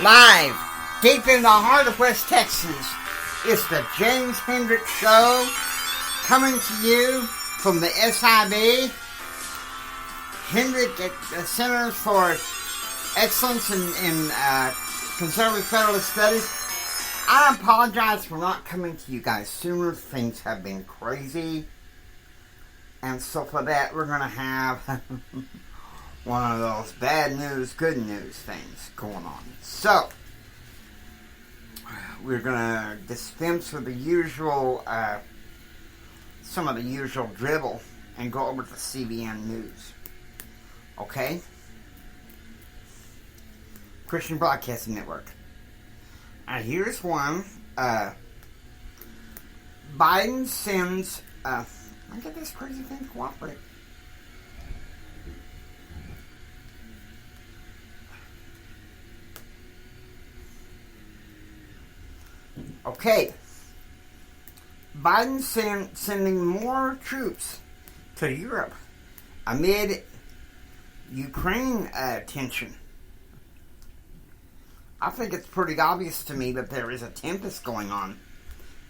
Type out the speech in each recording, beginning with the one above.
Live, deep in the heart of West Texas, it's the James Hendricks Show, coming to you from the SIB, Hendrick Center for Excellence in Conservative Federalist Studies. I apologize for not coming to you guys sooner. Things have been crazy. And so for that, we're going to have one of those bad news, good news things going on. So, we're going to dispense with the usual, some of the usual dribble and go over to CBN News. Okay? Christian Broadcasting Network. Here's one. Biden sends... Look at this crazy thing cooperate. Okay. Biden sending more troops to Europe amid Ukraine tension. I think it's pretty obvious to me that there is a tempest going on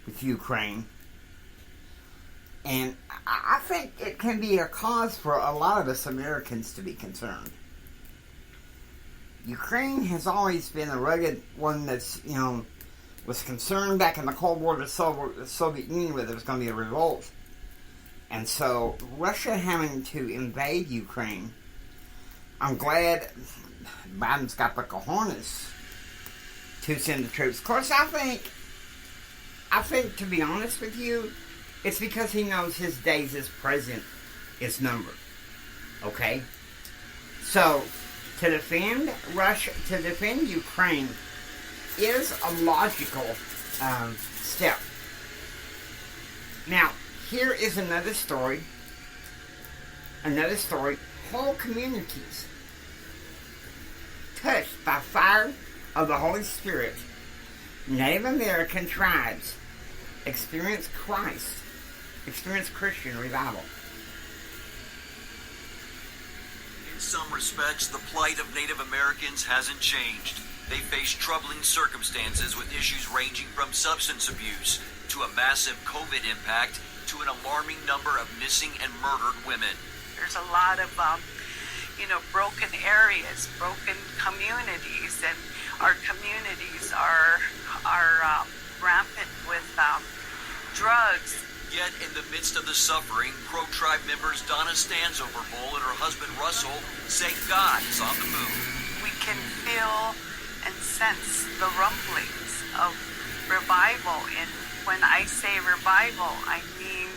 with Ukraine. And I think it can be a cause for a lot of us Americans to be concerned. Ukraine has always been a rugged one that's, was concerned back in the Cold War to the Soviet Union whether there was going to be a revolt. And so, Russia having to invade Ukraine, I'm glad Biden's got the cojones to send the troops. Of course, I think, to be honest with you, it's because he knows his days as president is numbered. Okay? So, to defend Russia, to defend Ukraine is a logical step. Now, here is another story. Whole communities touched by fire of the Holy Spirit. Native American tribes experience Christian revival. In some respects, the plight of Native Americans hasn't changed. They face troubling circumstances with issues ranging from substance abuse to a massive COVID impact to an alarming number of missing and murdered women. There's a lot of, broken areas, broken communities, and our communities are rampant with drugs. Yet, in the midst of the suffering, pro-tribe members Donna Stansoverbull and her husband Russell say God is on the move. We can feel and sense the rumblings of revival. And when I say revival, I mean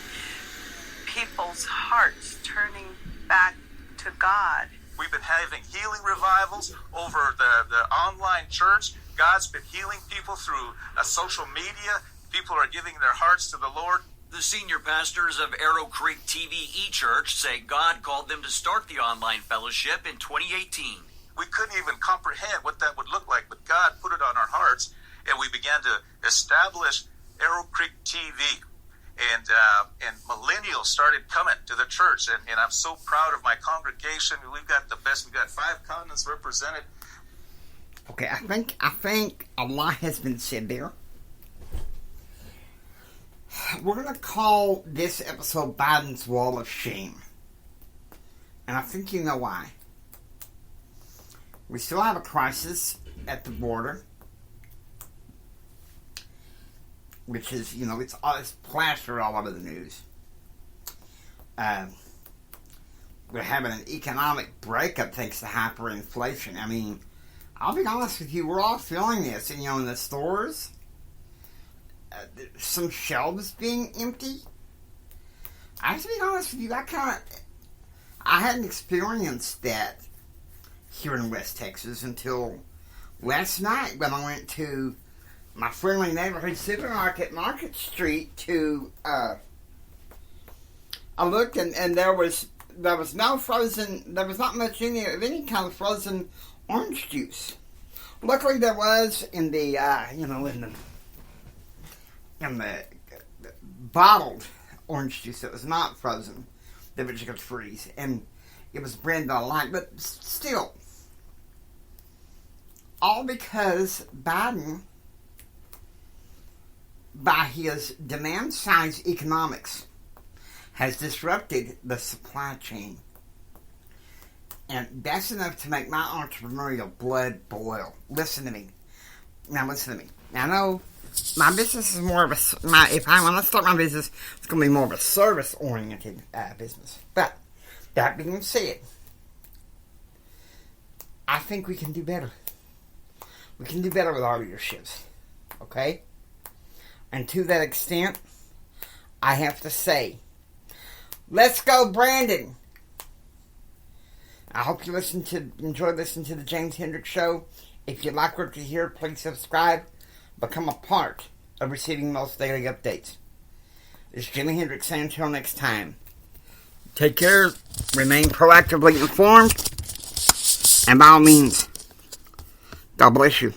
people's hearts turning back to God. We've been having healing revivals over the online church. God's been healing people through social media. People are giving their hearts to the Lord. The senior pastors of Arrow Creek TVE Church say God called them to start the online fellowship in 2018. We couldn't even comprehend what that would look like, but God put it on our hearts, and we began to establish Arrow Creek TV. And millennials started coming to the church, and I'm so proud of my congregation. We've got the best. We've got 5 continents represented. Okay, I think a lot has been said there. We're going to call this episode Biden's Wall of Shame. And I think you know why. We still have a crisis at the border. Which is, it's plastered all over the news. We're having an economic breakup thanks to hyperinflation. I mean, I'll be honest with you, we're all feeling this. And, in the stores... some shelves being empty. I have to be honest with you, I hadn't experienced that here in West Texas until last night when I went to my friendly neighborhood supermarket, Market Street, to I looked and there was no frozen, there was not much of any kind of frozen orange juice. Luckily there was in the in the bottled orange juice that was not frozen, that you could freeze, and it was branded online, but still, all because Biden, by his demand-side economics, has disrupted the supply chain. And that's enough to make my entrepreneurial blood boil. Listen to me. Now listen to me. Now I know my business is more of a... if I want to start my business, it's going to be more of a service-oriented business. But, that being said, I think we can do better. We can do better with our leaderships. Okay? And to that extent, I have to say, let's go, Brandon! I hope you enjoy listening to the James Hendricks Show. If you like what you hear, please subscribe. Become a part of receiving most daily updates. This is Jimi Hendrix saying until next time. Take care. Remain proactively informed. And by all means, God bless you.